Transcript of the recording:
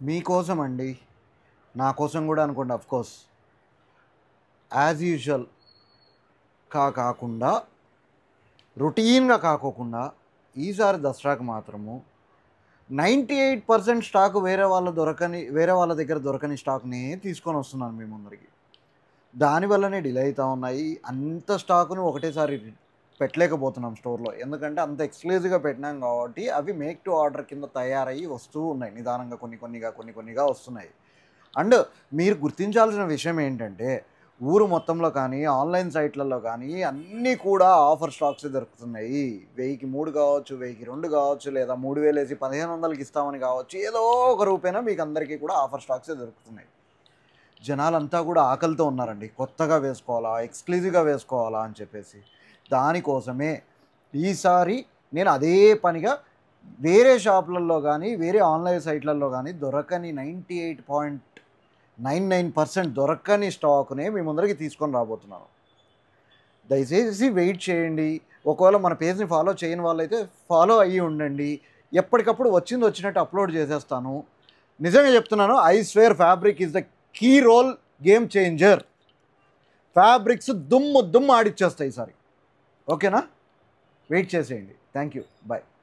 మీకోసం అండి. నా కోసం గూడా అనుకోండి ఆఫ్‌కోర్స్. యాజ్ యూజువల్ కాకుండా రొటీన్‌గా కాకోకుండా ఈసారి దసరాకి మాత్రము 98% స్టాక్ వేరే వాళ్ళ దగ్గర దొరకని స్టాక్‌నే తీసుకొనొస్తున్నాను మీ ముందరికి. దానివల్లనే డిలే అయితా ఉన్నాయి. అంత స్టాకును ఒకటేసారి పెట్టలేకపోతున్నాం స్టోర్‌లో. ఎందుకంటే అంత ఎక్స్‌క్లూజివ్‌గా పెట్టినాం కాబట్టి అవి మేక్ టు ఆర్డర్ కింద తయారయ్యి వస్తూ ఉన్నాయి. నిదానంగా కొన్ని కొన్నిగా వస్తున్నాయి. అండ్ మీరు గుర్తించాల్సిన విషయం ఏంటంటే, ఊరు మొత్తంలో కానీ, ఆన్‌లైన్ సైట్‌లలో కానీ అన్నీ కూడా ఆఫర్ స్టాక్సే దొరుకుతున్నాయి. 1000కి 3 కావచ్చు, 1000కి 2 కావచ్చు, లేదా 3000 ఏసి 1500కి ఇస్తామని కావచ్చు. ఏదో ఒక రూపేణా మీకు అందరికీ కూడా ఆఫర్ స్టాక్సే దొరుకుతున్నాయి. జనాలంతా కూడా ఆకలితో ఉన్నారండి. కొత్తగా వేసుకోవాలా, ఎక్స్‌క్లూజివ్‌గా వేసుకోవాలా అని చెప్పేసి. దానికోసమే ఈసారి నేను అదే పనిగా వేరే షాపులలో గానీ, వేరే ఆన్‌లైన్ సైట్‌లలో గానీ దొరకని 98.99% దొరకని స్టాక్‌నే మీ ముందరికి తీసుకొని రాబోతున్నాను. దయచేసి వెయిట్ చేయండి. ఒకవేళ మన పేజ్‌ని ఫాలో చేయని వాళ్ళైతే ఫాలో అయ్యి ఉండండి. ఎప్పటికప్పుడు వచ్చింది వచ్చినట్టు అప్‌లోడ్ చేసేస్తాను. నిజంగా చెప్తున్నాను. I swear fabric is the key role game changer. Fabrics దుమ్ము దుమ్ము ఆడిచ్చేస్తాయి ఈసారి. ఓకేనా? వెయిట్ చేసేయండి. Thank you. బై.